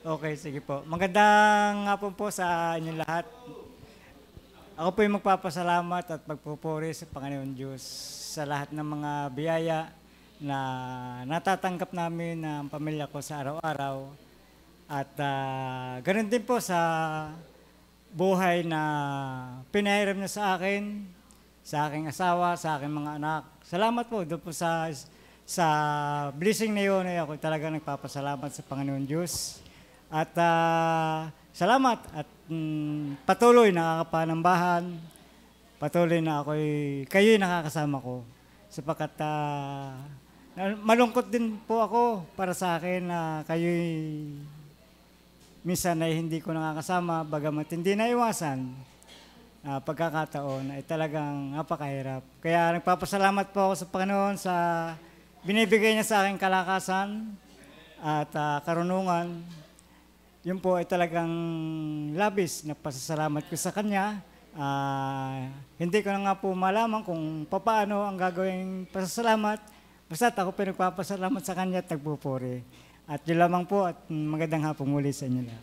Okay, sige po. Magandang hapon po sa inyong lahat. Ako po yung magpapasalamat at magpupuri sa Panginoon Diyos sa lahat ng mga biyaya na natatanggap namin ng pamilya ko sa araw-araw. At ganun din po sa buhay na pinahiram niya sa aking asawa, sa aking mga anak. Salamat po doon po sa blessing na yun ay ako talaga nagpapasalamat sa Panginoon Diyos. At salamat at patuloy nakakapanambahan, patuloy na kayo'y nakakasama ko. Sapagkat malungkot din po ako para sa akin na kayo'y minsan ay hindi ko nakakasama, bagamat hindi na iwasan pagkakataon ay talagang napakahirap. Kaya nagpapasalamat po ako sa Panginoon sa binibigay niya sa akin kalakasan at karunungan. Yun po ay talagang labis na pasasalamat ko sa Kanya. Hindi ko na nga po malaman kung paano ang gagawing pasasalamat. Basta ako pinagpapasalamat sa Kanya at nagpupuri. At yun lamang po at magandang hapon muli sa inyo lahat.